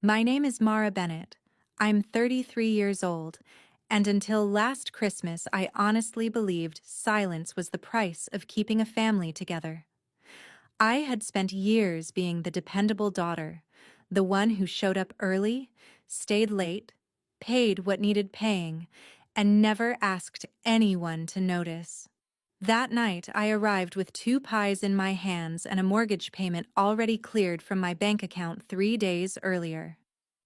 My name is Mara Bennett. I'm 33 years old, and until last Christmas, I honestly believed silence was the price of keeping a family together. I had spent years being the dependable daughter, the one who showed up early, stayed late, paid what needed paying, and never asked anyone to notice. That night, I arrived with 2 pies in my hands and a mortgage payment already cleared from my bank account 3 days earlier.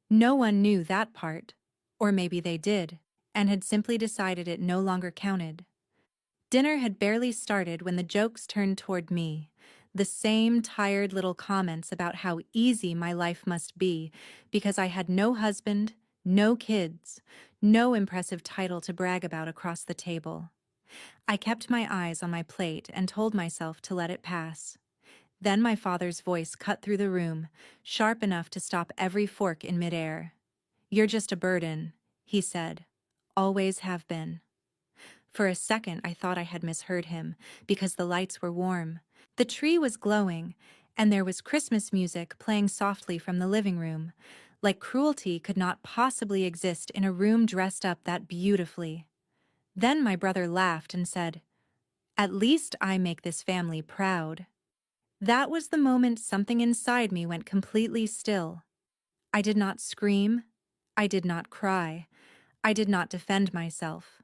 No one knew that part, or maybe they did, and had simply decided it no longer counted. Dinner had barely started when the jokes turned toward me, the same tired little comments about how easy my life must be because I had no husband, no kids, no impressive title to brag about across the table. I kept my eyes on my plate and told myself to let it pass. Then my father's voice cut through the room, sharp enough to stop every fork in midair. "You're just a burden," he said. "Always have been." For a second I thought I had misheard him, because the lights were warm. The tree was glowing, and there was Christmas music playing softly from the living room, like cruelty could not possibly exist in a room dressed up that beautifully. Then my brother laughed and said, "At least I make this family proud." That was the moment something inside me went completely still. I did not scream. I did not cry. I did not defend myself.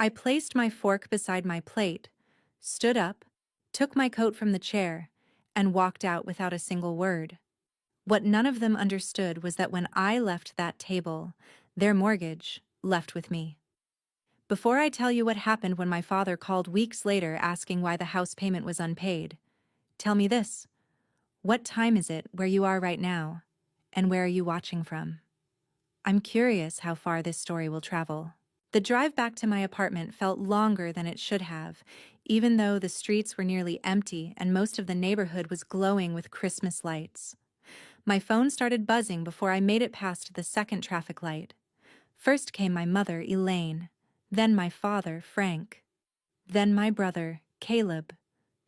I placed my fork beside my plate, stood up, took my coat from the chair, and walked out without a single word. What none of them understood was that when I left that table, their mortgage left with me. Before I tell you what happened when my father called weeks later asking why the house payment was unpaid, tell me this. What time is it where you are right now, and where are you watching from? I'm curious how far this story will travel. The drive back to my apartment felt longer than it should have, even though the streets were nearly empty and most of the neighborhood was glowing with Christmas lights. My phone started buzzing before I made it past the second traffic light. First came my mother, Elaine, then my father, Frank, then my brother, Caleb,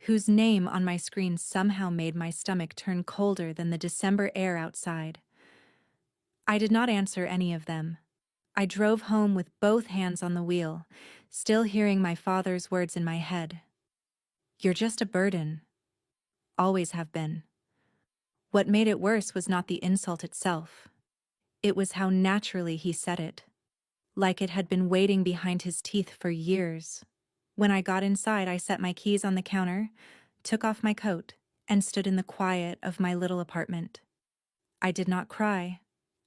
whose name on my screen somehow made my stomach turn colder than the December air outside. I did not answer any of them. I drove home with both hands on the wheel, still hearing my father's words in my head. "You're just a burden. Always have been." What made it worse was not the insult itself. It was how naturally he said it, like it had been waiting behind his teeth for years. When I got inside, I set my keys on the counter, took off my coat, and stood in the quiet of my little apartment. I did not cry.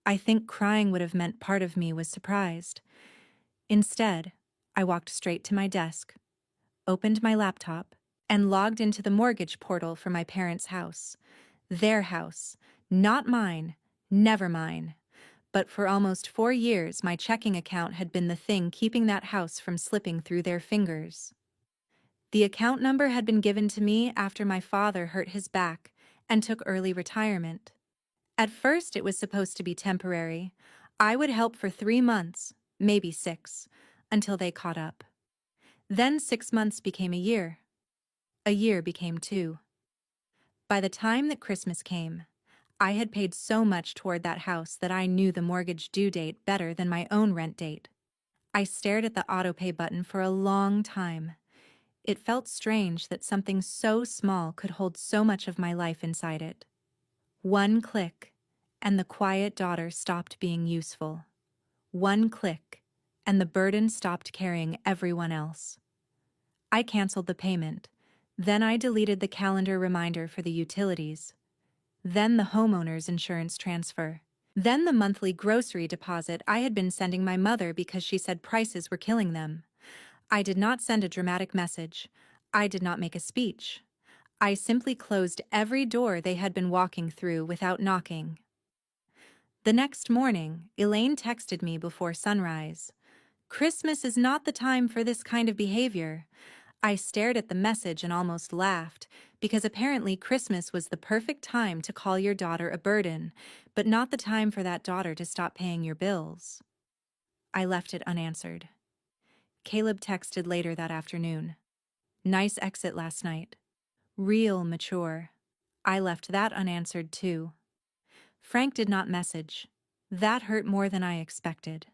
I think crying would have meant part of me was surprised. Instead, I walked straight to my desk, opened my laptop, and logged into the mortgage portal for my parents' house. Their house, not mine, never mine. But for almost 4 years, my checking account had been the thing keeping that house from slipping through their fingers. The account number had been given to me after my father hurt his back and took early retirement. At first, it was supposed to be temporary. I would help for 3 months, maybe 6, until they caught up. Then 6 months became a year. A year became 2. By the time that Christmas came, I had paid so much toward that house that I knew the mortgage due date better than my own rent date. I stared at the autopay button for a long time. It felt strange that something so small could hold so much of my life inside it. One click, and the quiet daughter stopped being useful. One click, and the burden stopped carrying everyone else. I canceled the payment. Then I deleted the calendar reminder for the utilities. Then the homeowner's insurance transfer. Then the monthly grocery deposit I had been sending my mother because she said prices were killing them. I did not send a dramatic message. I did not make a speech. I simply closed every door they had been walking through without knocking. The next morning, Elaine texted me before sunrise. "Christmas is not the time for this kind of behavior." I stared at the message and almost laughed, because apparently Christmas was the perfect time to call your daughter a burden, but not the time for that daughter to stop paying your bills. I left it unanswered. Caleb texted later that afternoon. "Nice exit last night. Real mature." I left that unanswered too. Frank did not message. That hurt more than I expected.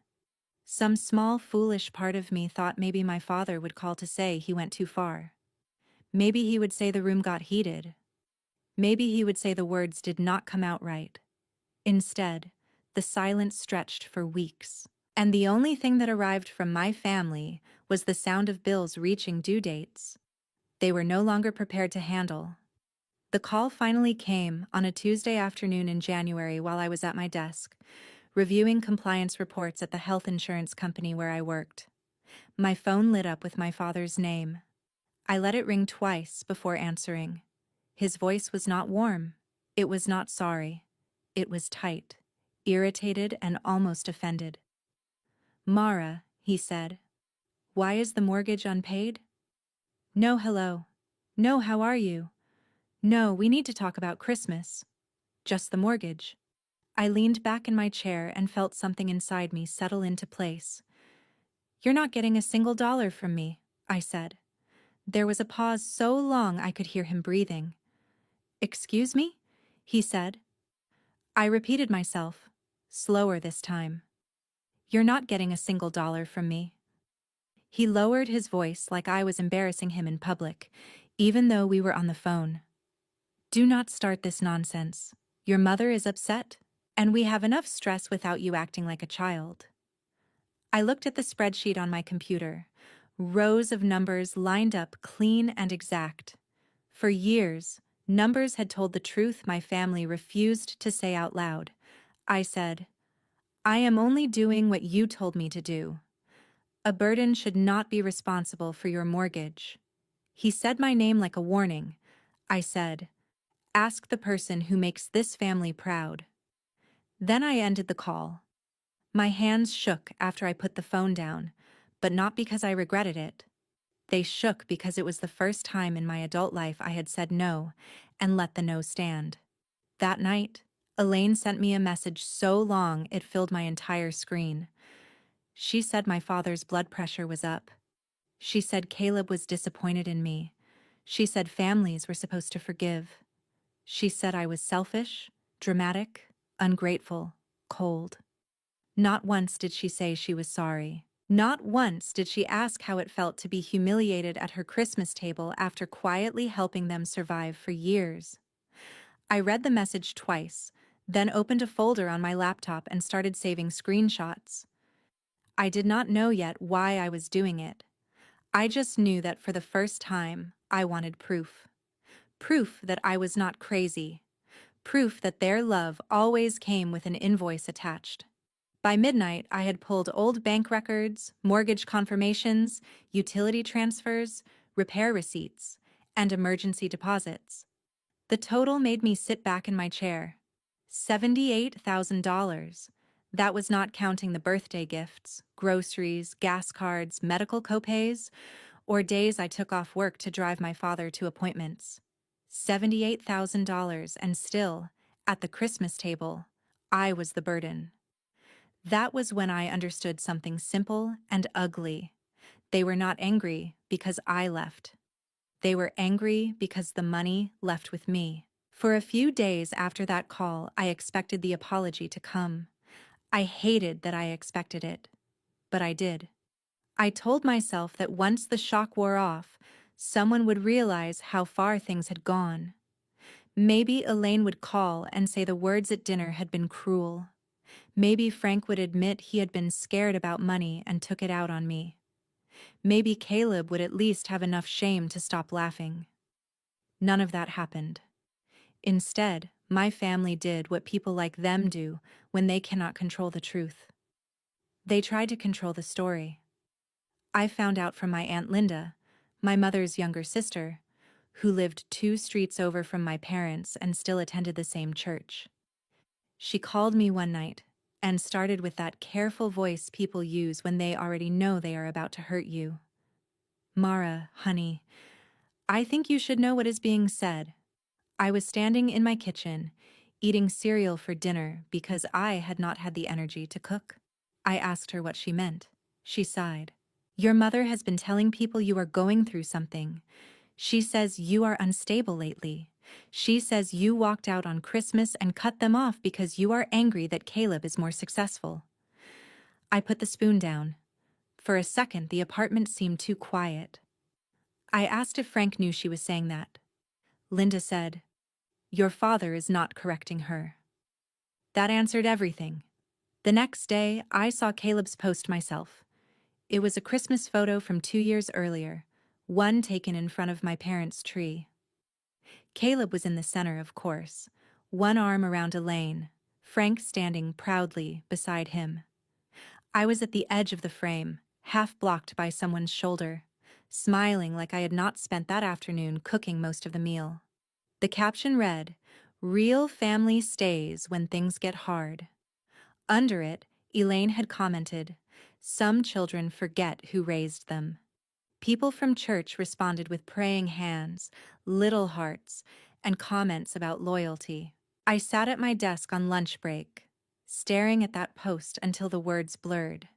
Some small, foolish part of me thought maybe my father would call to say he went too far. Maybe he would say the room got heated. Maybe he would say the words did not come out right. Instead, the silence stretched for weeks. And the only thing that arrived from my family was the sound of bills reaching due dates. They were no longer prepared to handle. The call finally came on a Tuesday afternoon in January while I was at my desk, reviewing compliance reports at the health insurance company where I worked. My phone lit up with my father's name. I let it ring twice before answering. His voice was not warm. It was not sorry. It was tight, irritated, and almost offended. "Mara," he said, "why is the mortgage unpaid?" "No, hello. No, how are you? No, we need to talk about Christmas. Just the mortgage." I leaned back in my chair and felt something inside me settle into place. "You're not getting a single dollar from me," I said. There was a pause so long I could hear him breathing. "Excuse me?" he said. I repeated myself, slower this time. "You're not getting a single dollar from me." He lowered his voice like I was embarrassing him in public, even though we were on the phone. "Do not start this nonsense. Your mother is upset, and we have enough stress without you acting like a child." I looked at the spreadsheet on my computer, rows of numbers lined up clean and exact. For years, numbers had told the truth my family refused to say out loud. I said, "I am only doing what you told me to do. A burden should not be responsible for your mortgage." He said my name like a warning. I said, "Ask the person who makes this family proud." Then I ended the call. My hands shook after I put the phone down, but not because I regretted it. They shook because it was the first time in my adult life I had said no and let the no stand. That night, Elaine sent me a message so long it filled my entire screen. She said my father's blood pressure was up. She said Caleb was disappointed in me. She said families were supposed to forgive. She said I was selfish, dramatic, ungrateful, cold. Not once did she say she was sorry. Not once did she ask how it felt to be humiliated at her Christmas table after quietly helping them survive for years. I read the message twice, then opened a folder on my laptop and started saving screenshots. I did not know yet why I was doing it. I just knew that for the first time, I wanted proof. Proof that I was not crazy. Proof that their love always came with an invoice attached. By midnight, I had pulled old bank records, mortgage confirmations, utility transfers, repair receipts, and emergency deposits. The total made me sit back in my chair. $78,000. That was not counting the birthday gifts, groceries, gas cards, medical copays, or days I took off work to drive my father to appointments. $78,000, and still, at the Christmas table, I was the burden. That was when I understood something simple and ugly. They were not angry because I left. They were angry because the money left with me. For a few days after that call, I expected the apology to come. I hated that I expected it, but I did. I told myself that once the shock wore off, someone would realize how far things had gone. Maybe Elaine would call and say the words at dinner had been cruel. Maybe Frank would admit he had been scared about money and took it out on me. Maybe Caleb would at least have enough shame to stop laughing. None of that happened. Instead, my family did what people like them do when they cannot control the truth. They tried to control the story. I found out from my Aunt Linda, my mother's younger sister, who lived 2 streets over from my parents and still attended the same church. She called me one night and started with that careful voice people use when they already know they are about to hurt you. "Mara, honey, I think you should know what is being said." I was standing in my kitchen, eating cereal for dinner because I had not had the energy to cook. I asked her what she meant. She sighed. "Your mother has been telling people you are going through something. She says you are unstable lately. She says you walked out on Christmas and cut them off because you are angry that Caleb is more successful. I put the spoon down. For a second, the apartment seemed too quiet. I asked if Frank knew she was saying that. Linda said, "Your father is not correcting her." That answered everything. The next day, I saw Caleb's post myself. It was a Christmas photo from 2 years earlier, one taken in front of my parents' tree. Caleb was in the center, of course, one arm around Elaine, Frank standing proudly beside him. I was at the edge of the frame, half blocked by someone's shoulder, smiling like I had not spent that afternoon cooking most of the meal. The caption read, "Real family stays when things get hard." Under it, Elaine had commented, "Some children forget who raised them." People from church responded with praying hands, little hearts, and comments about loyalty. I sat at my desk on lunch break, staring at that post until the words blurred.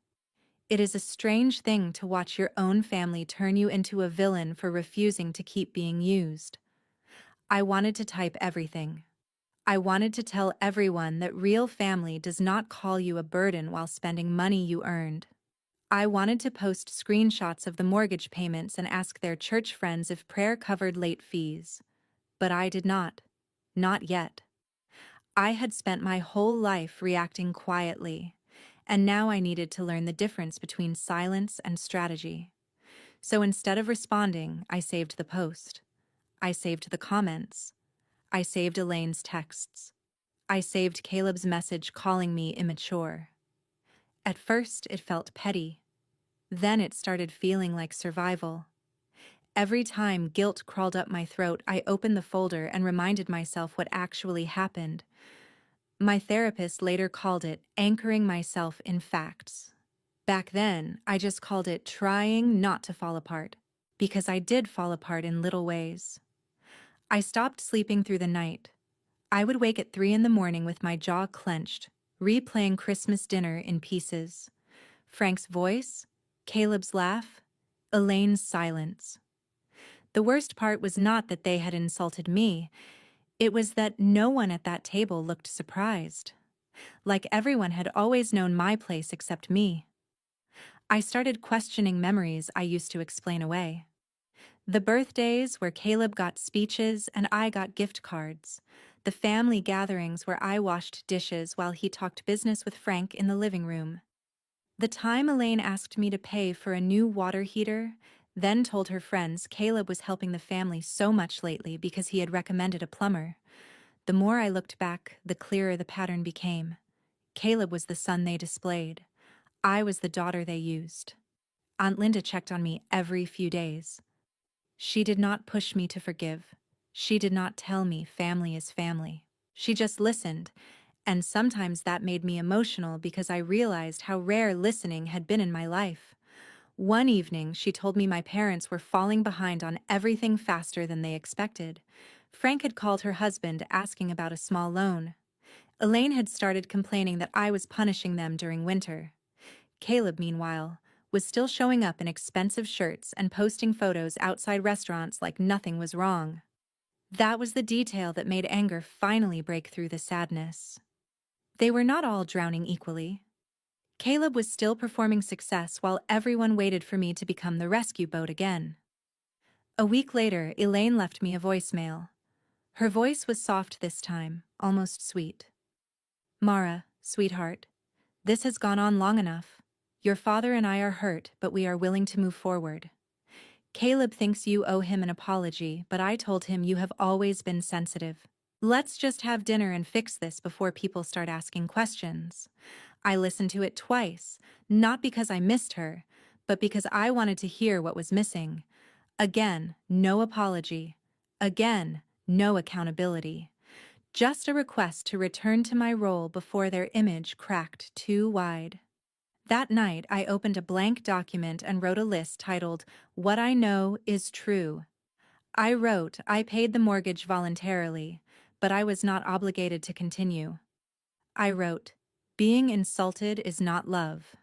It is a strange thing to watch your own family turn you into a villain for refusing to keep being used. I wanted to type everything. I wanted to tell everyone that real family does not call you a burden while spending money you earned. I wanted to post screenshots of the mortgage payments and ask their church friends if prayer covered late fees. But I did not. Not yet. I had spent my whole life reacting quietly, and now I needed to learn the difference between silence and strategy. So instead of responding, I saved the post. I saved the comments. I saved Elaine's texts. I saved Caleb's message calling me immature. At first, it felt petty. Then it started feeling like survival. Every time guilt crawled up my throat, I opened the folder and reminded myself what actually happened. My therapist later called it anchoring myself in facts. Back then, I just called it trying not to fall apart, because I did fall apart in little ways. I stopped sleeping through the night. I would wake at 3 in the morning with my jaw clenched, replaying Christmas dinner in pieces. Frank's voice, Caleb's laugh, Elaine's silence. The worst part was not that they had insulted me, it was that no one at that table looked surprised. Like everyone had always known my place except me. I started questioning memories I used to explain away. The birthdays where Caleb got speeches and I got gift cards. The family gatherings where I washed dishes while he talked business with Frank in the living room. The time Elaine asked me to pay for a new water heater, then told her friends Caleb was helping the family so much lately because he had recommended a plumber. The more I looked back, the clearer the pattern became. Caleb was the son they displayed. I was the daughter they used. Aunt Linda checked on me every few days. She did not push me to forgive. She did not tell me family is family. She just listened, and sometimes that made me emotional because I realized how rare listening had been in my life. One evening, she told me my parents were falling behind on everything faster than they expected. Frank had called her husband asking about a small loan. Elaine had started complaining that I was punishing them during winter. Caleb, meanwhile, was still showing up in expensive shirts and posting photos outside restaurants like nothing was wrong. That was the detail that made anger finally break through the sadness. They were not all drowning equally. Caleb was still performing success while everyone waited for me to become the rescue boat again. A week later, Elaine left me a voicemail. Her voice was soft this time, almost sweet. "Mara, sweetheart, this has gone on long enough. Your father and I are hurt, but we are willing to move forward. Caleb thinks you owe him an apology, but I told him you have always been sensitive. Let's just have dinner and fix this before people start asking questions." I listened to it twice, not because I missed her, but because I wanted to hear what was missing. Again, no apology. Again, no accountability. Just a request to return to my role before their image cracked too wide. That night, I opened a blank document and wrote a list titled, "What I Know is True." I wrote, I paid the mortgage voluntarily, but I was not obligated to continue. I wrote, being insulted is not love.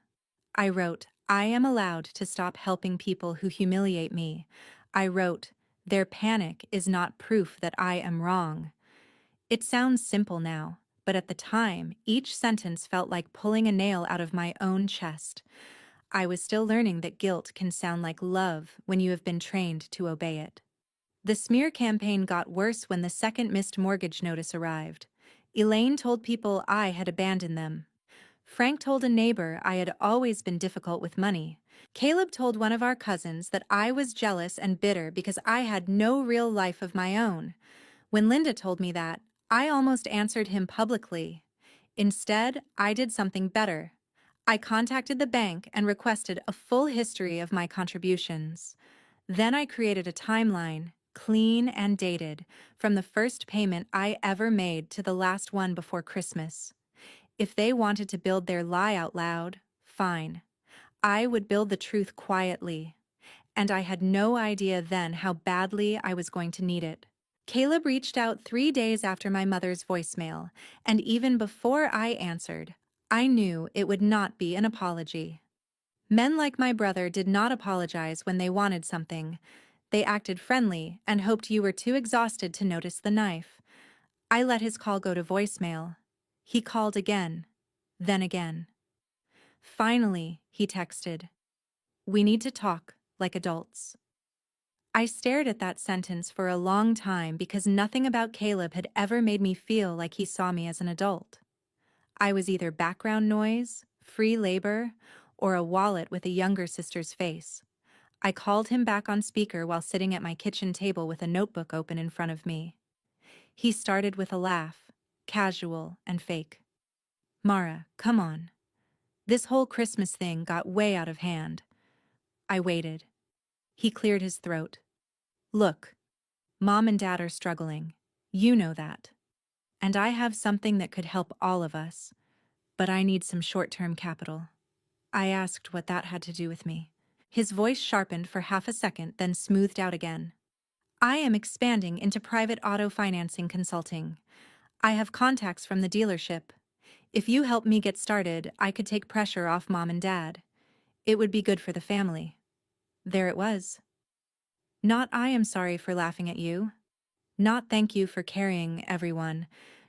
I wrote, I am allowed to stop helping people who humiliate me. I wrote, Their panic is not proof that I am wrong. It sounds simple now, but at the time, each sentence felt like pulling a nail out of my own chest. I was still learning that guilt can sound like love when you have been trained to obey it. The smear campaign got worse when the second missed mortgage notice arrived. Elaine told people I had abandoned them. Frank told a neighbor I had always been difficult with money. Caleb told one of our cousins that I was jealous and bitter because I had no real life of my own. When Linda told me that, I almost answered him publicly. Instead, I did something better. I contacted the bank and requested a full history of my contributions. Then I created a timeline, clean and dated, from the first payment I ever made to the last one before Christmas. If they wanted to build their lie out loud, fine. I would build the truth quietly. And I had no idea then how badly I was going to need it. Caleb reached out 3 days after my mother's voicemail, and even before I answered, I knew it would not be an apology. Men like my brother did not apologize when they wanted something. They acted friendly and hoped you were too exhausted to notice the knife. I let his call go to voicemail. He called again, then again. Finally, he texted, "We need to talk like adults." I stared at that sentence for a long time because nothing about Caleb had ever made me feel like he saw me as an adult. I was either background noise, free labor, or a wallet with a younger sister's face. I called him back on speaker while sitting at my kitchen table with a notebook open in front of me. He started with a laugh, casual and fake. "Mara, come on. This whole Christmas thing got way out of hand." I waited. He cleared his throat. "Look, Mom and Dad are struggling. You know that. And I have something that could help all of us. But I need some short-term capital." I asked what that had to do with me. His voice sharpened for half a second, then smoothed out again. "I am expanding into private auto financing consulting. I have contacts from the dealership. If you help me get started, I could take pressure off Mom and Dad. It would be good for the family." There it was. Not "I am sorry for laughing at you." Not "thank you for carrying everyone."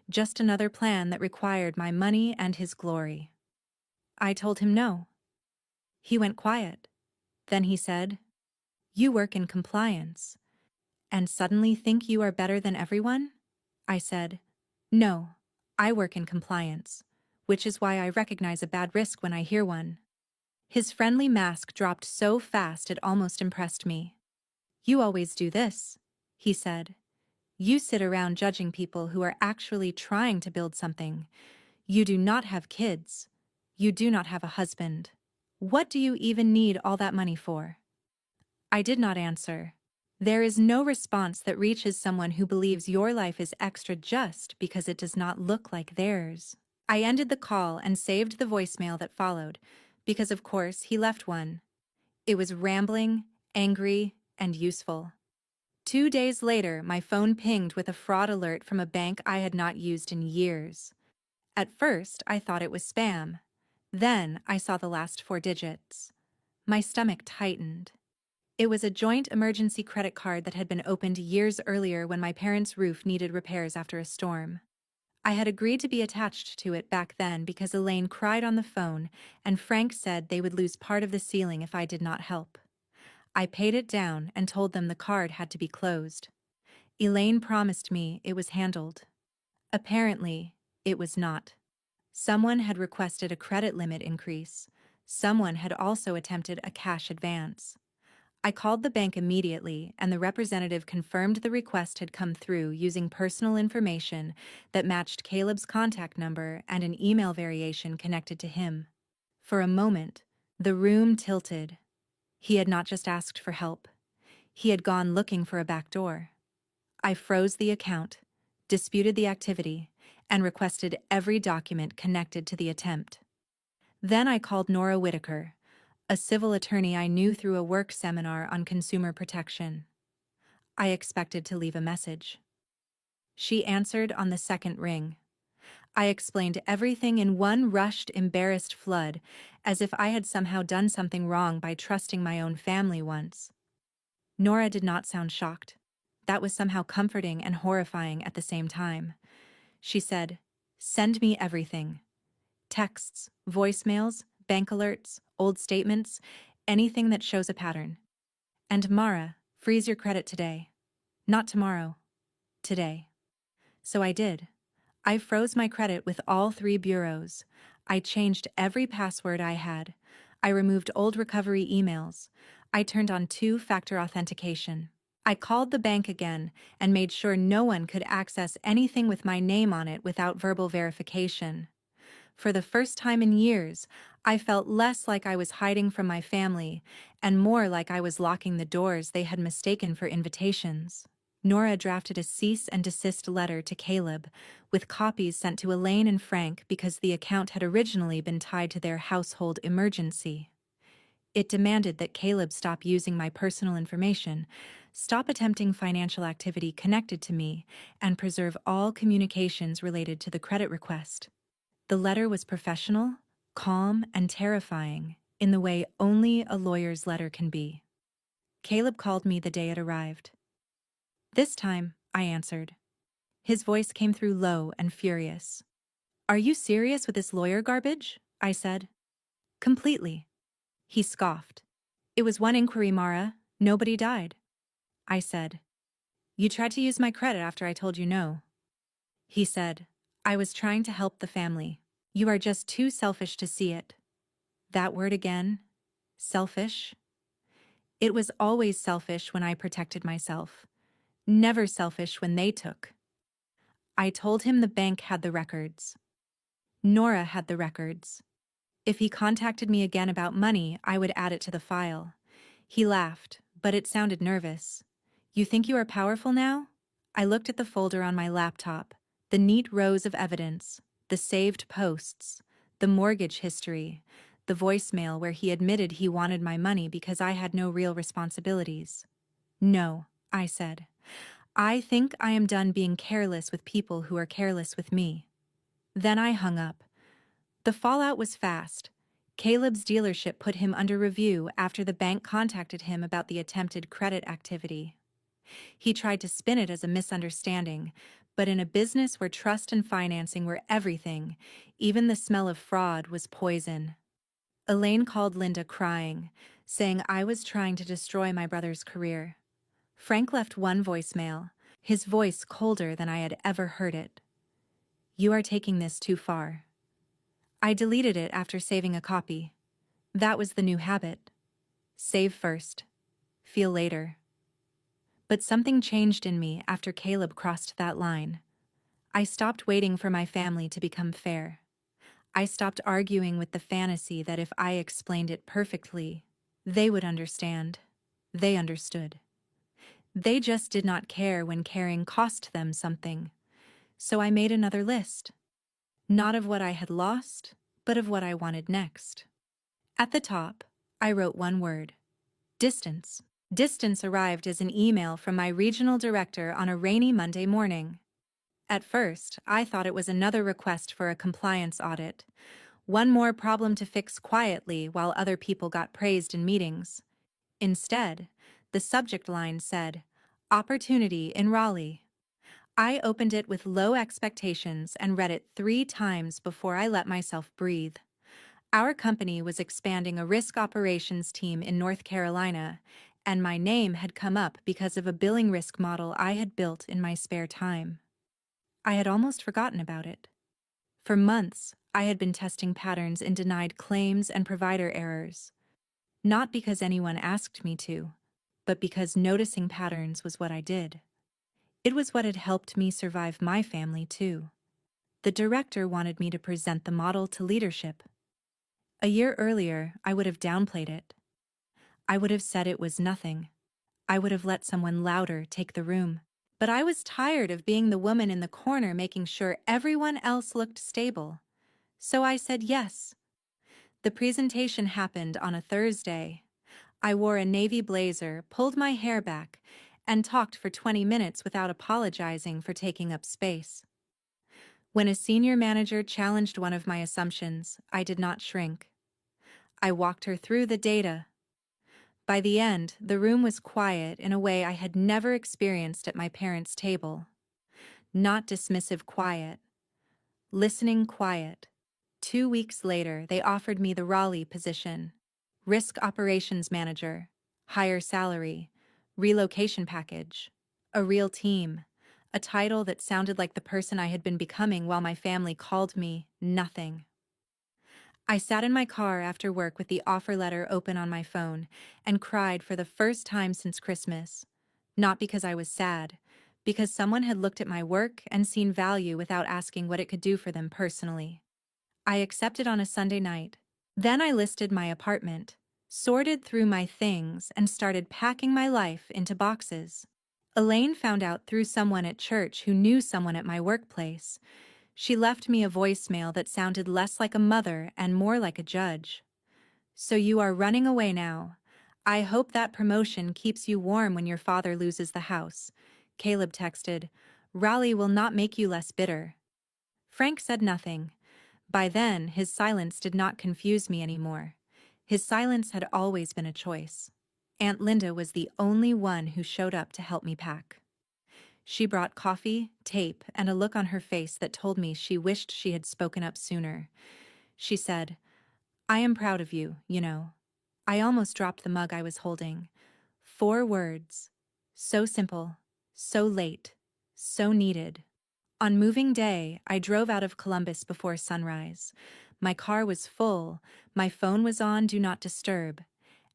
Just another plan that required my money and his glory. I told him no. He went quiet. Then he said, "You work in compliance. And suddenly think you are better than everyone?" I said, "No, I work in compliance, which is why I recognize a bad risk when I hear one." His friendly mask dropped so fast it almost impressed me. "You always do this," he said. "You sit around judging people who are actually trying to build something. You do not have kids. You do not have a husband. What do you even need all that money for?" I did not answer. There is no response that reaches someone who believes your life is extra just because it does not look like theirs. I ended the call and saved the voicemail that followed, because of course he left one. It was rambling, angry, and useful. 2 days later, my phone pinged with a fraud alert from a bank I had not used in years. At first, I thought it was spam. Then I saw the last 4 digits. My stomach tightened. It was a joint emergency credit card that had been opened years earlier when my parents' roof needed repairs after a storm. I had agreed to be attached to it back then because Elaine cried on the phone and Frank said they would lose part of the ceiling if I did not help. I paid it down and told them the card had to be closed. Elaine promised me it was handled. Apparently, it was not. Someone had requested a credit limit increase. Someone had also attempted a cash advance. I called the bank immediately, and the representative confirmed the request had come through using personal information that matched Caleb's contact number and an email variation connected to him. For a moment, the room tilted. He had not just asked for help. He had gone looking for a back door. I froze the account, disputed the activity, and requested every document connected to the attempt. Then I called Nora Whitaker, a civil attorney I knew through a work seminar on consumer protection. I expected to leave a message. She answered on the second ring. I explained everything in one rushed, embarrassed flood, as if I had somehow done something wrong by trusting my own family once. Nora did not sound shocked. that was somehow comforting and horrifying at the same time. She said, "Send me everything. Texts, voicemails, bank alerts, old statements, anything that shows a pattern. And Mara, freeze your credit today. Not tomorrow. Today." So I did. I froze my credit with all 3 bureaus. I changed every password I had. I removed old recovery emails. I turned on 2-factor authentication. I called the bank again and made sure no one could access anything with my name on it without verbal verification. For the first time in years, I felt less like I was hiding from my family and more like I was locking the doors they had mistaken for invitations. Nora drafted a cease and desist letter to Caleb, with copies sent to Elaine and Frank because the account had originally been tied to their household emergency. It demanded that Caleb stop using my personal information, stop attempting financial activity connected to me, and preserve all communications related to the credit request. The letter was professional, calm, and terrifying, in the way only a lawyer's letter can be. Caleb called me the day it arrived. "This time," I answered. His voice came through low and furious. "Are you serious with this lawyer garbage?" I said. "Completely." He scoffed. "It was one inquiry, Mara. Nobody died." I said. "You tried to use my credit after I told you no." He said, "I was trying to help the family. You are just too selfish to see it." That word again. Selfish. It was always selfish when I protected myself. Never selfish when they took. I told him the bank had the records. Nora had the records. If he contacted me again about money, I would add it to the file. He laughed, but it sounded nervous. "You think you are powerful now?" I looked at the folder on my laptop, the neat rows of evidence, the saved posts, the mortgage history, the voicemail where he admitted he wanted my money because I had no real responsibilities. "No," I said. "I think I am done being careless with people who are careless with me." Then I hung up. The fallout was fast. Caleb's dealership put him under review after the bank contacted him about the attempted credit activity. He tried to spin it as a misunderstanding, but in a business where trust and financing were everything, even the smell of fraud was poison. Elaine called Linda crying, saying I was trying to destroy my brother's career. Frank left one voicemail, his voice colder than I had ever heard it. "You are taking this too far." I deleted it after saving a copy. That was the new habit. Save first. Feel later. But something changed in me after Caleb crossed that line. I stopped waiting for my family to become fair. I stopped arguing with the fantasy that if I explained it perfectly, they would understand. They understood. They just did not care when caring cost them something. So I made another list. Not of what I had lost, but of what I wanted next. At the top, I wrote one word: distance. Distance arrived as an email from my regional director on a rainy Monday morning. At first, I thought it was another request for a compliance audit. One more problem to fix quietly while other people got praised in meetings. Instead, the subject line said, "Opportunity in Raleigh." I opened it with low expectations and read it 3 times before I let myself breathe. Our company was expanding a risk operations team in North Carolina, and my name had come up because of a billing risk model I had built in my spare time. I had almost forgotten about it. For months, I had been testing patterns in denied claims and provider errors. Not because anyone asked me to, but because noticing patterns was what I did. It was what had helped me survive my family, too. The director wanted me to present the model to leadership. A year earlier, I would have downplayed it. I would have said it was nothing. I would have let someone louder take the room. But I was tired of being the woman in the corner making sure everyone else looked stable. So I said yes. The presentation happened on a Thursday. I wore a navy blazer, pulled my hair back, and talked for 20 minutes without apologizing for taking up space. When a senior manager challenged one of my assumptions, I did not shrink. I walked her through the data. By the end, the room was quiet in a way I had never experienced at my parents' table. Not dismissive quiet, listening quiet. 2 weeks later, they offered me the Raleigh position. Risk operations manager, higher salary, relocation package, a real team, a title that sounded like the person I had been becoming while my family called me nothing. I sat in my car after work with the offer letter open on my phone and cried for the first time since Christmas. Not because I was sad, because someone had looked at my work and seen value without asking what it could do for them personally. I accepted on a Sunday night. Then I listed my apartment, sorted through my things, and started packing my life into boxes. Elaine found out through someone at church who knew someone at my workplace. She left me a voicemail that sounded less like a mother and more like a judge. "So you are running away now. I hope that promotion keeps you warm when your father loses the house." Caleb texted, "Raleigh will not make you less bitter." Frank said nothing. By then, his silence did not confuse me anymore. His silence had always been a choice. Aunt Linda was the only one who showed up to help me pack. She brought coffee, tape, and a look on her face that told me she wished she had spoken up sooner. She said, "I am proud of you, you know." I almost dropped the mug I was holding. 4 words. So simple, so late, so needed. On moving day, I drove out of Columbus before sunrise. My car was full, my phone was on Do Not Disturb,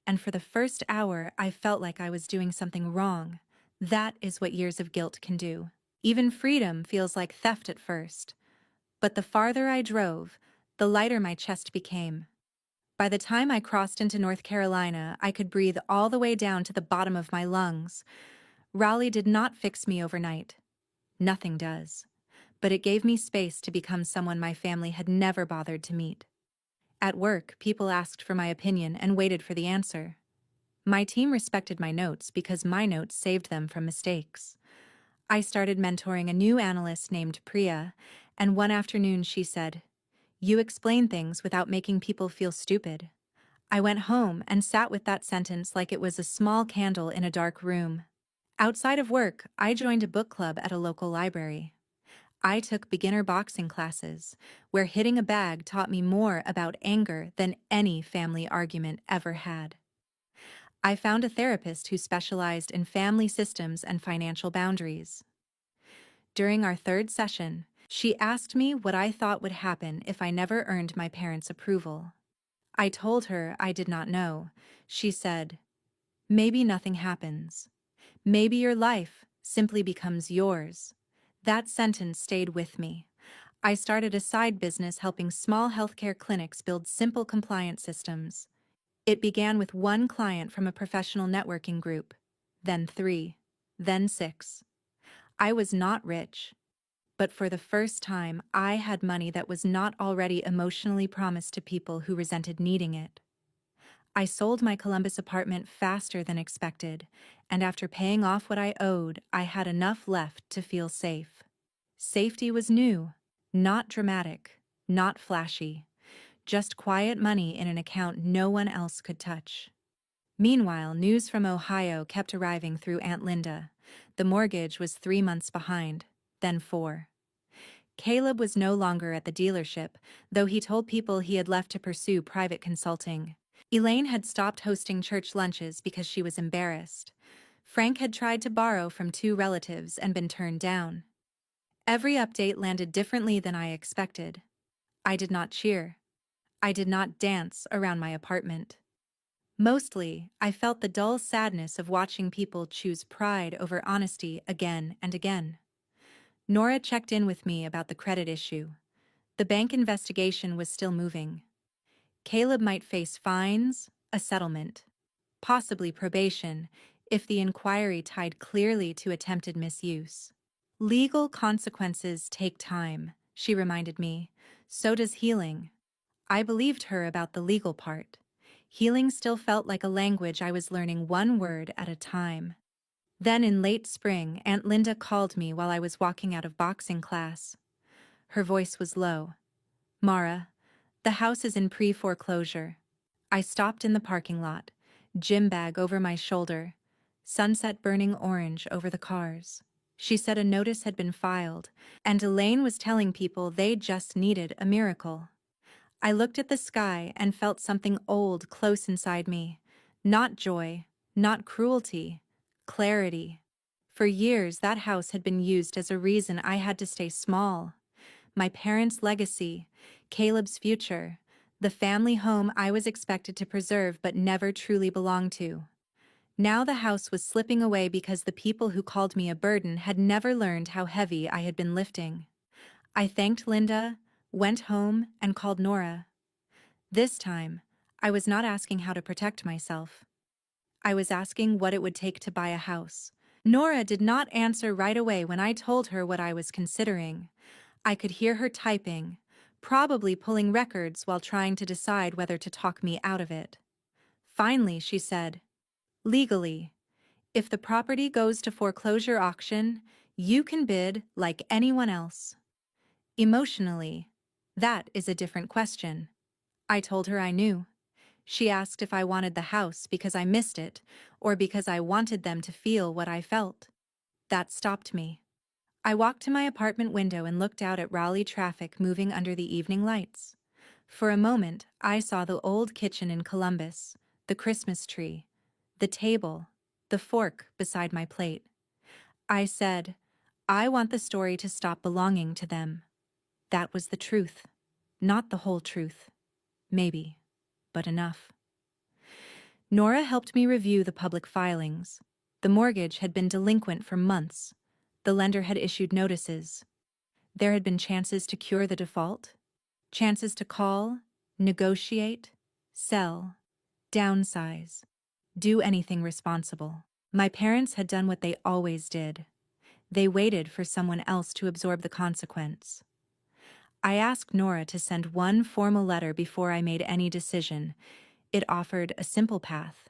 and for the first hour I felt like I was doing something wrong. That is what years of guilt can do. Even freedom feels like theft at first. But the farther I drove, the lighter my chest became. By the time I crossed into North Carolina, I could breathe all the way down to the bottom of my lungs. Raleigh did not fix me overnight. Nothing does. But it gave me space to become someone my family had never bothered to meet. At work, people asked for my opinion and waited for the answer. My team respected my notes because my notes saved them from mistakes. I started mentoring a new analyst named Priya, and one afternoon she said, "You explain things without making people feel stupid." I went home and sat with that sentence like it was a small candle in a dark room. Outside of work, I joined a book club at a local library. I took beginner boxing classes, where hitting a bag taught me more about anger than any family argument ever had. I found a therapist who specialized in family systems and financial boundaries. During our 3rd session, she asked me what I thought would happen if I never earned my parents' approval. I told her I did not know. She said, "Maybe nothing happens. Maybe your life simply becomes yours." That sentence stayed with me. I started a side business helping small healthcare clinics build simple compliance systems. It began with 1 client from a professional networking group, then 3, then 6. I was not rich, but for the first time, I had money that was not already emotionally promised to people who resented needing it. I sold my Columbus apartment faster than expected, and after paying off what I owed, I had enough left to feel safe. Safety was new, not dramatic, not flashy, just quiet money in an account no one else could touch. Meanwhile, news from Ohio kept arriving through Aunt Linda. The mortgage was 3 months behind, then 4. Caleb was no longer at the dealership, though he told people he had left to pursue private consulting. Elaine had stopped hosting church lunches because she was embarrassed. Frank had tried to borrow from 2 relatives and been turned down. Every update landed differently than I expected. I did not cheer. I did not dance around my apartment. Mostly, I felt the dull sadness of watching people choose pride over honesty again and again. Nora checked in with me about the credit issue. The bank investigation was still moving. Caleb might face fines, a settlement, possibly probation, if the inquiry tied clearly to attempted misuse. "Legal consequences take time," she reminded me. "So does healing." I believed her about the legal part. Healing still felt like a language I was learning 1 word at a time. Then in late spring, Aunt Linda called me while I was walking out of boxing class. Her voice was low. "Mara, the house is in pre-foreclosure." I stopped in the parking lot. gym bag over my shoulder, sunset burning orange over the cars. She said a notice had been filed, and Elaine was telling people they just needed a miracle. I looked at the sky and felt something old close inside me. Not joy, not cruelty, clarity. For years, that house had been used as a reason I had to stay small. My parents' legacy, Caleb's future, the family home I was expected to preserve but never truly belonged to. Now the house was slipping away because the people who called me a burden had never learned how heavy I had been lifting. I thanked Linda, went home, and called Nora. This time, I was not asking how to protect myself. I was asking what it would take to buy a house. Nora did not answer right away when I told her what I was considering. I could hear her typing, probably pulling records while trying to decide whether to talk me out of it. Finally, she said, "Legally, if the property goes to foreclosure auction, you can bid like anyone else. Emotionally, that is a different question." I told her I knew. She asked if I wanted the house because I missed it, or because I wanted them to feel what I felt. That stopped me. I walked to my apartment window and looked out at Raleigh traffic moving under the evening lights. For a moment, I saw the old kitchen in Columbus, the Christmas tree, the table, the fork beside my plate. I said, I want the story to stop belonging to them. That was the truth. Not the whole truth. Maybe, but enough. Nora helped me review the public filings. The mortgage had been delinquent for months. The lender had issued notices. There had been chances to cure the default, chances to call, negotiate, sell, downsize, do anything responsible. My parents had done what they always did. They waited for someone else to absorb the consequence. I asked Nora to send one formal letter before I made any decision. It offered a simple path.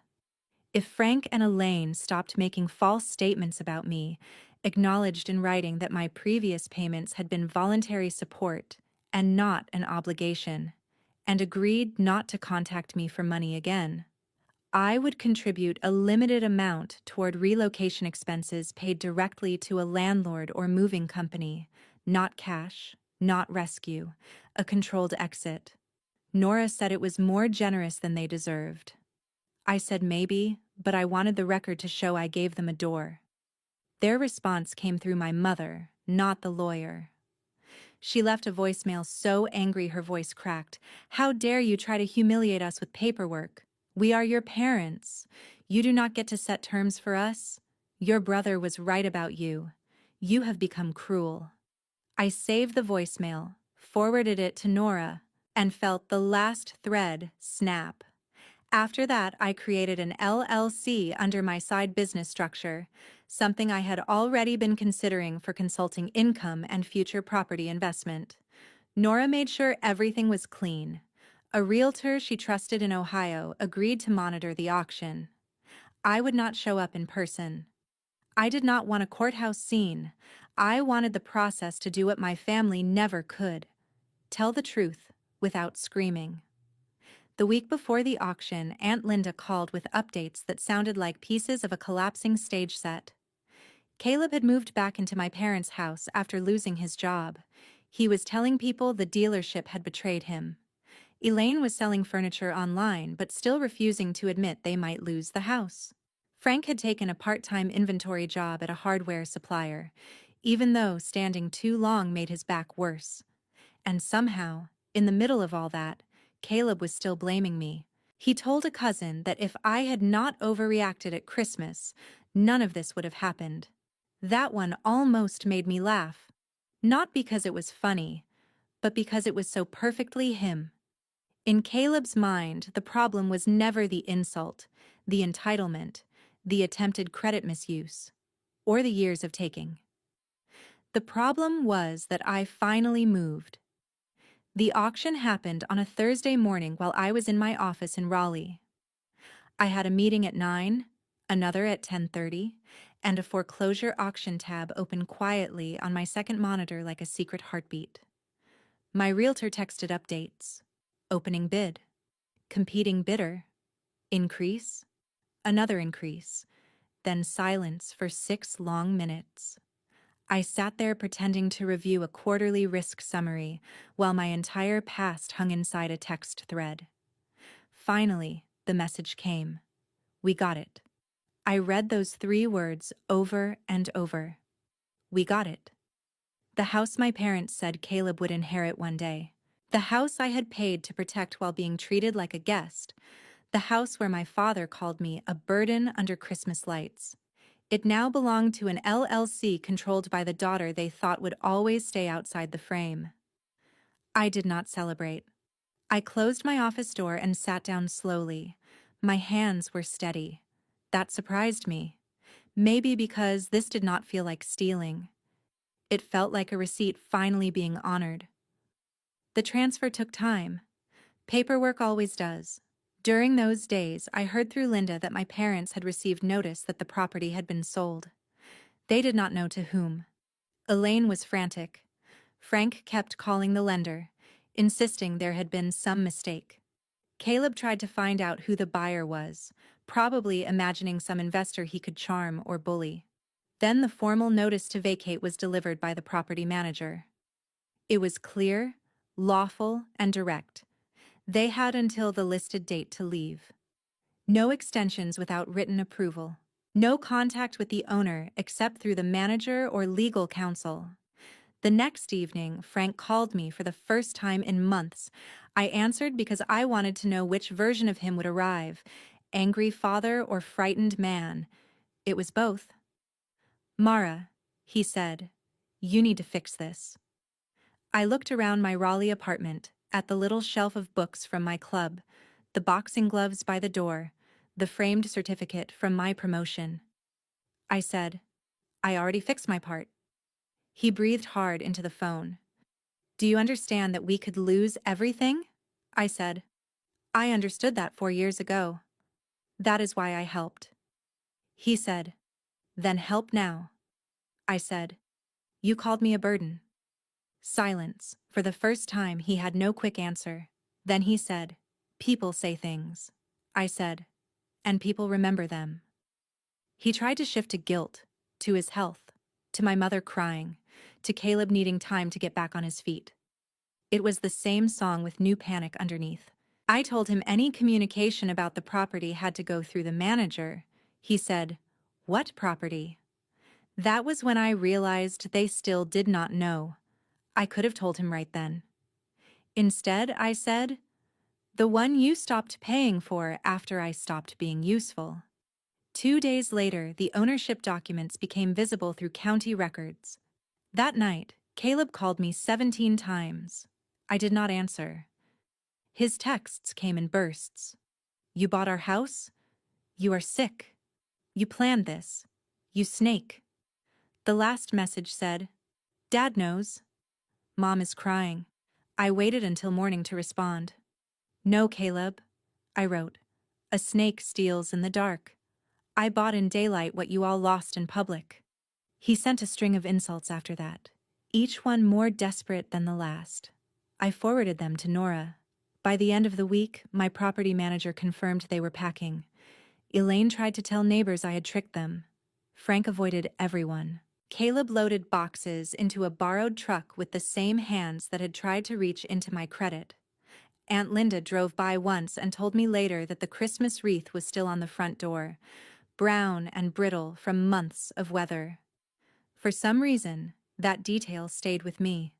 If Frank and Elaine stopped making false statements about me, acknowledged in writing that my previous payments had been voluntary support and not an obligation, and agreed not to contact me for money again, I would contribute a limited amount toward relocation expenses paid directly to a landlord or moving company, not cash, not rescue, a controlled exit. Nora said it was more generous than they deserved. I said maybe, but I wanted the record to show I gave them a door. Their response came through my mother, not the lawyer. She left a voicemail so angry her voice cracked. "How dare you try to humiliate us with paperwork? We are your parents. You do not get to set terms for us. Your brother was right about you. You have become cruel." I saved the voicemail, forwarded it to Nora, and felt the last thread snap. After that, I created an LLC under my side business structure, something I had already been considering for consulting income and future property investment. Nora made sure everything was clean. A realtor she trusted in Ohio agreed to monitor the auction. I would not show up in person. I did not want a courthouse scene. I wanted the process to do what my family never could: tell the truth without screaming. The week before the auction, Aunt Linda called with updates that sounded like pieces of a collapsing stage set. Caleb had moved back into my parents' house after losing his job. He was telling people the dealership had betrayed him. Elaine was selling furniture online but still refusing to admit they might lose the house. Frank had taken a part-time inventory job at a hardware supplier, even though standing too long made his back worse. And somehow, in the middle of all that, Caleb was still blaming me. He told a cousin that if I had not overreacted at Christmas, none of this would have happened. That one almost made me laugh. Not because it was funny, but because it was so perfectly him. In Caleb's mind, the problem was never the insult, the entitlement, the attempted credit misuse, or the years of taking. The problem was that I finally moved. The auction happened on a Thursday morning while I was in my office in Raleigh. I had a meeting at 9, another at 10:30, and a foreclosure auction tab open quietly on my second monitor like a secret heartbeat. My realtor texted updates: opening bid, competing bidder, increase, Another increase, then silence for 6 long minutes. I sat there pretending to review a quarterly risk summary while my entire past hung inside a text thread. Finally, the message came. We got it. I read those 3 words over and over. We got it. The house my parents said Caleb would inherit one day. The house I had paid to protect while being treated like a guest. The house where my father called me a burden under Christmas lights. It now belonged to an LLC controlled by the daughter they thought would always stay outside the frame. I did not celebrate. I closed my office door and sat down slowly. My hands were steady. That surprised me. Maybe because this did not feel like stealing. It felt like a receipt finally being honored. The transfer took time. Paperwork always does. During those days, I heard through Linda that my parents had received notice that the property had been sold. They did not know to whom. Elaine was frantic. Frank kept calling the lender, insisting there had been some mistake. Caleb tried to find out who the buyer was, probably imagining some investor he could charm or bully. Then the formal notice to vacate was delivered by the property manager. It was clear, lawful, and direct. They had until the listed date to leave. No extensions without written approval. No contact with the owner except through the manager or legal counsel. The next evening, Frank called me for the first time in months. I answered because I wanted to know which version of him would arrive, angry father or frightened man. It was both. Mara, he said, you need to fix this. I looked around my Raleigh apartment, at the little shelf of books from my club, the boxing gloves by the door, the framed certificate from my promotion. I said, I already fixed my part. He breathed hard into the phone. Do you understand that we could lose everything? I said. I understood that 4 years ago. That is why I helped. He said, then help now. I said, you called me a burden. Silence. For the first time, he had no quick answer. Then he said, people say things. I said, and people remember them. He tried to shift to guilt, to his health, to my mother crying, to Caleb needing time to get back on his feet. It was the same song with new panic underneath. I told him any communication about the property had to go through the manager. He said, what property? That was when I realized they still did not know. I could have told him right then. Instead, I said, the one you stopped paying for after I stopped being useful. 2 days later, the ownership documents became visible through county records. That night, Caleb called me 17 times. I did not answer. His texts came in bursts. You bought our house? You are sick. You planned this. You snake. The last message said, Dad knows. Mom is crying. I waited until morning to respond. No, Caleb, I wrote. A snake steals in the dark. I bought in daylight what you all lost in public. He sent a string of insults after that, each one more desperate than the last. I forwarded them to Nora. By the end of the week, my property manager confirmed they were packing. Elaine tried to tell neighbors I had tricked them. Frank avoided everyone. Caleb loaded boxes into a borrowed truck with the same hands that had tried to reach into my credit. Aunt Linda drove by once and told me later that the Christmas wreath was still on the front door, brown and brittle from months of weather. For some reason, that detail stayed with me.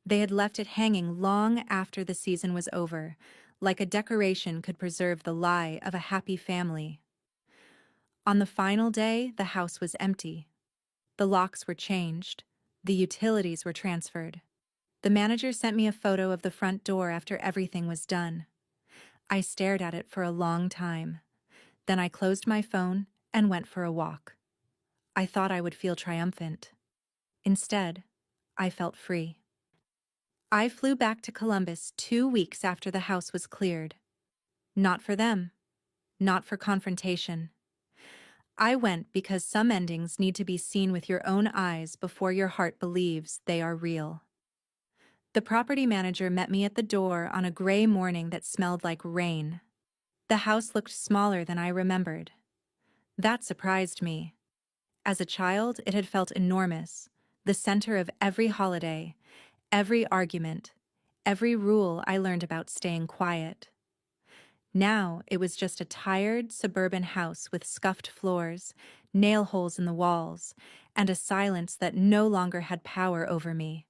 They had left it hanging long after the season was over, like a decoration could preserve the lie of a happy family. On the final day, the house was empty. The locks were changed. The utilities were transferred. The manager sent me a photo of the front door after everything was done. I stared at it for a long time. Then I closed my phone and went for a walk. I thought I would feel triumphant. Instead, I felt free. I flew back to Columbus 2 weeks after the house was cleared. Not for them. Not for confrontation. I went because some endings need to be seen with your own eyes before your heart believes they are real. The property manager met me at the door on a gray morning that smelled like rain. The house looked smaller than I remembered. That surprised me. As a child, it had felt enormous, the center of every holiday, every argument, every rule I learned about staying quiet. Now it was just a tired, suburban house with scuffed floors, nail holes in the walls, and a silence that no longer had power over me.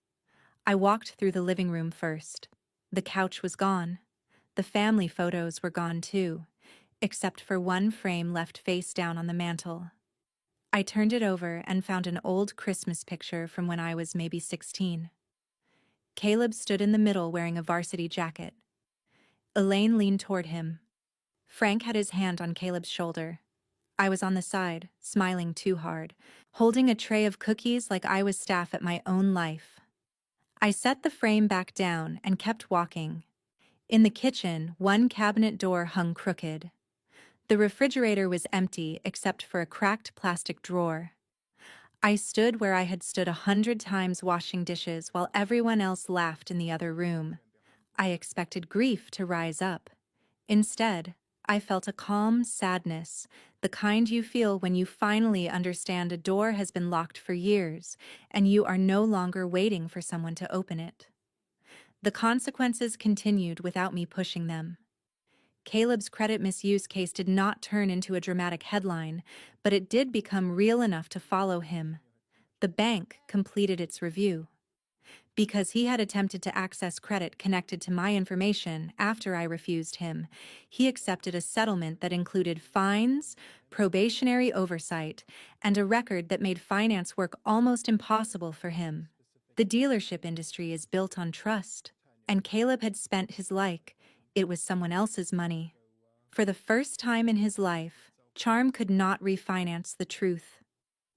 I walked through the living room first. The couch was gone. The family photos were gone too, except for one frame left face down on the mantel. I turned it over and found an old Christmas picture from when I was maybe 16. Caleb stood in the middle wearing a varsity jacket. Elaine leaned toward him. Frank had his hand on Caleb's shoulder. I was on the side, smiling too hard, holding a tray of cookies like I was staff at my own life. I set the frame back down and kept walking. In the kitchen, one cabinet door hung crooked. The refrigerator was empty except for a cracked plastic drawer. I stood where I had stood 100 times washing dishes while everyone else laughed in the other room. I expected grief to rise up. Instead, I felt a calm sadness, the kind you feel when you finally understand a door has been locked for years and you are no longer waiting for someone to open it. The consequences continued without me pushing them. Caleb's credit misuse case did not turn into a dramatic headline, but it did become real enough to follow him. The bank completed its review. Because he had attempted to access credit connected to my information after I refused him, he accepted a settlement that included fines, probationary oversight, and a record that made finance work almost impossible for him. The dealership industry is built on trust, and Caleb had spent his like it was someone else's money. For the first time in his life, Charm could not refinance the truth.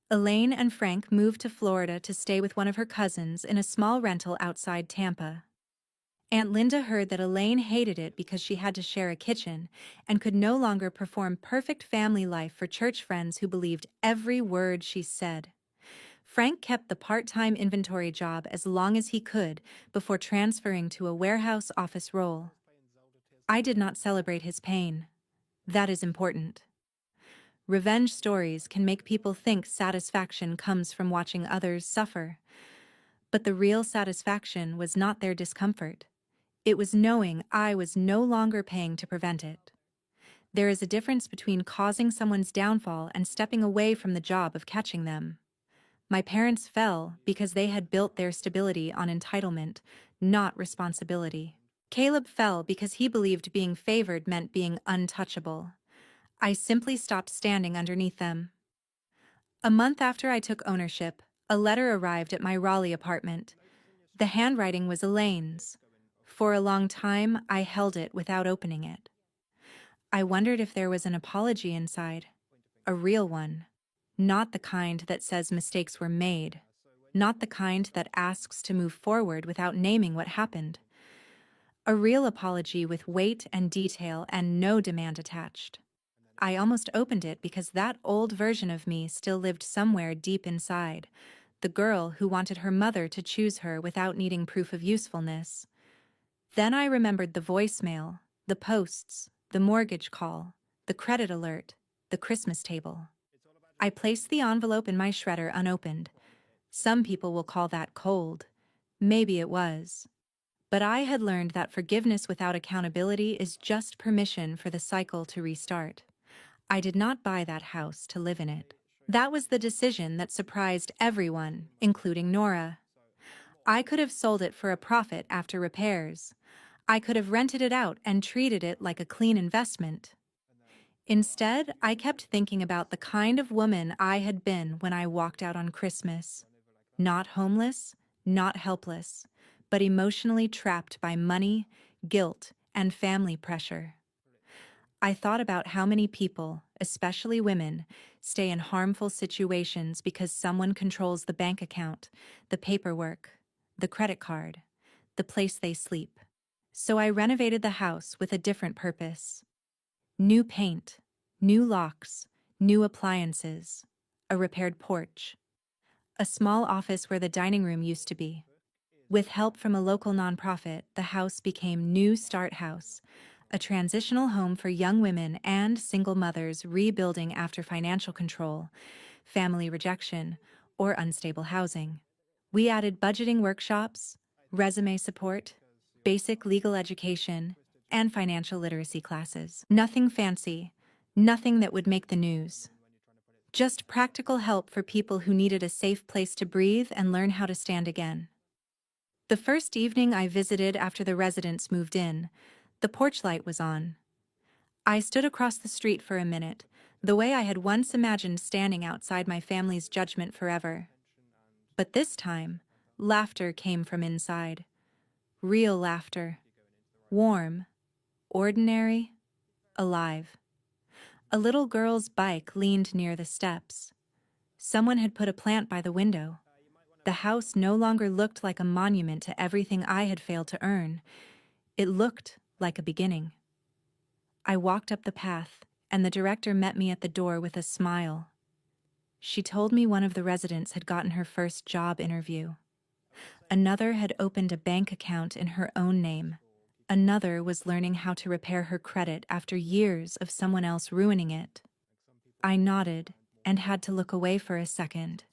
Elaine and Frank moved to Florida to stay with one of her cousins in a small rental outside Tampa. Aunt Linda heard that Elaine hated it because she had to share a kitchen and could no longer perform perfect family life for church friends who believed every word she said. Frank kept the part-time inventory job as long as he could before transferring to a warehouse office role. I did not celebrate his pain. That is important. Revenge stories can make people think satisfaction comes from watching others suffer. But the real satisfaction was not their discomfort. It was knowing I was no longer paying to prevent it. There is a difference between causing someone's downfall and stepping away from the job of catching them. My parents fell because they had built their stability on entitlement, not responsibility. Caleb fell because he believed being favored meant being untouchable. I simply stopped standing underneath them. A month after I took ownership, a letter arrived at my Raleigh apartment. The handwriting was Elaine's. For a long time, I held it without opening it. I wondered if there was an apology inside. A real one. Not the kind that says mistakes were made. Not the kind that asks to move forward without naming what happened. A real apology with weight and detail and no demand attached. I almost opened it because that old version of me still lived somewhere deep inside, the girl who wanted her mother to choose her without needing proof of usefulness. Then I remembered the voicemail, the posts, the mortgage call, the credit alert, the Christmas table. I placed the envelope in my shredder unopened. Some people will call that cold. Maybe it was. But I had learned that forgiveness without accountability is just permission for the cycle to restart. I did not buy that house to live in it. That was the decision that surprised everyone, including Nora. I could have sold it for a profit after repairs. I could have rented it out and treated it like a clean investment. Instead, I kept thinking about the kind of woman I had been when I walked out on Christmas. Not homeless, not helpless, but emotionally trapped by money, guilt, and family pressure. I thought about how many people, especially women, stay in harmful situations because someone controls the bank account, the paperwork, the credit card, the place they sleep. So I renovated the house with a different purpose. New paint, new locks, new appliances, a repaired porch, a small office where the dining room used to be. With help from a local nonprofit, the house became New Start House, a transitional home for young women and single mothers rebuilding after financial control, family rejection, or unstable housing. We added budgeting workshops, resume support, basic legal education, and financial literacy classes. Nothing fancy, nothing that would make the news. Just practical help for people who needed a safe place to breathe and learn how to stand again. The first evening I visited after the residents moved in, the porch light was on. I stood across the street for a minute, the way I had once imagined standing outside my family's judgment forever. But this time, laughter came from inside. Real laughter. Warm, ordinary, alive. A little girl's bike leaned near the steps. Someone had put a plant by the window. The house no longer looked like a monument to everything I had failed to earn. It looked like a beginning. I walked up the path, and the director met me at the door with a smile. She told me one of the residents had gotten her first job interview. Another had opened a bank account in her own name. Another was learning how to repair her credit after years of someone else ruining it. I nodded and had to look away for a second,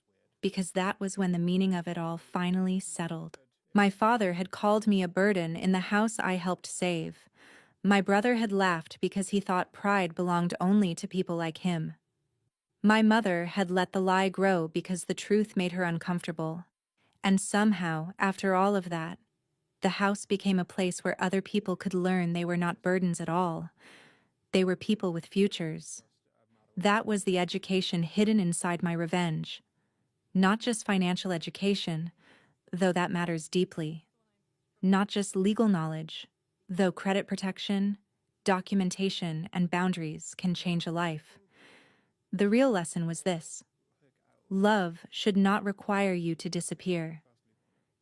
because that was when the meaning of it all finally settled. My father had called me a burden in the house I helped save. My brother had laughed because he thought pride belonged only to people like him. My mother had let the lie grow because the truth made her uncomfortable. And somehow, after all of that, the house became a place where other people could learn they were not burdens at all. They were people with futures. That was the education hidden inside my revenge. Not just financial education, though that matters deeply. Not just legal knowledge, though credit protection, documentation, and boundaries can change a life. The real lesson was this: love should not require you to disappear.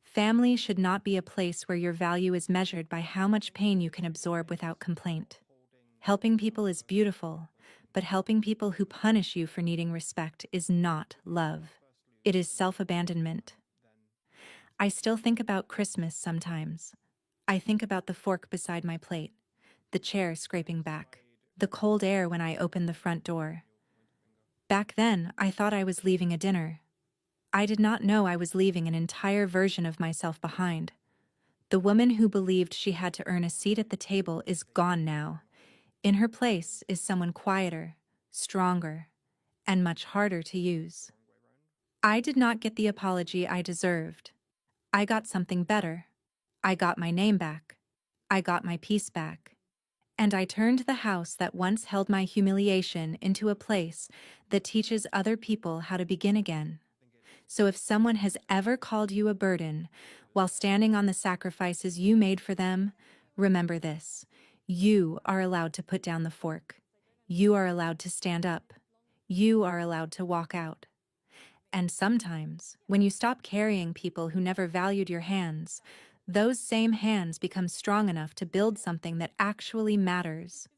Family should not be a place where your value is measured by how much pain you can absorb without complaint. Helping people is beautiful, but helping people who punish you for needing respect is not love. It is self-abandonment. I still think about Christmas sometimes. I think about the fork beside my plate, the chair scraping back, the cold air when I opened the front door. Back then, I thought I was leaving a dinner. I did not know I was leaving an entire version of myself behind. The woman who believed she had to earn a seat at the table is gone now. In her place is someone quieter, stronger, and much harder to use. I did not get the apology I deserved. I got something better. I got my name back. I got my peace back. And I turned the house that once held my humiliation into a place that teaches other people how to begin again. So if someone has ever called you a burden while standing on the sacrifices you made for them, remember this: you are allowed to put down the fork. You are allowed to stand up. You are allowed to walk out. And sometimes, when you stop carrying people who never valued your hands, those same hands become strong enough to build something that actually matters.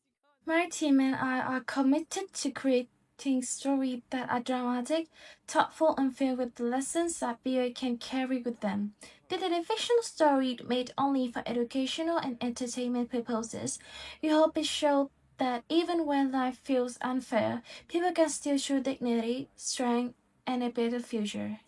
My team and I are committed to creating stories that are dramatic, thoughtful, and filled with the lessons that viewers can carry with them. This is a fictional story made only for educational and entertainment purposes. We hope it shows that even when life feels unfair, people can still show dignity, strength, and a better future.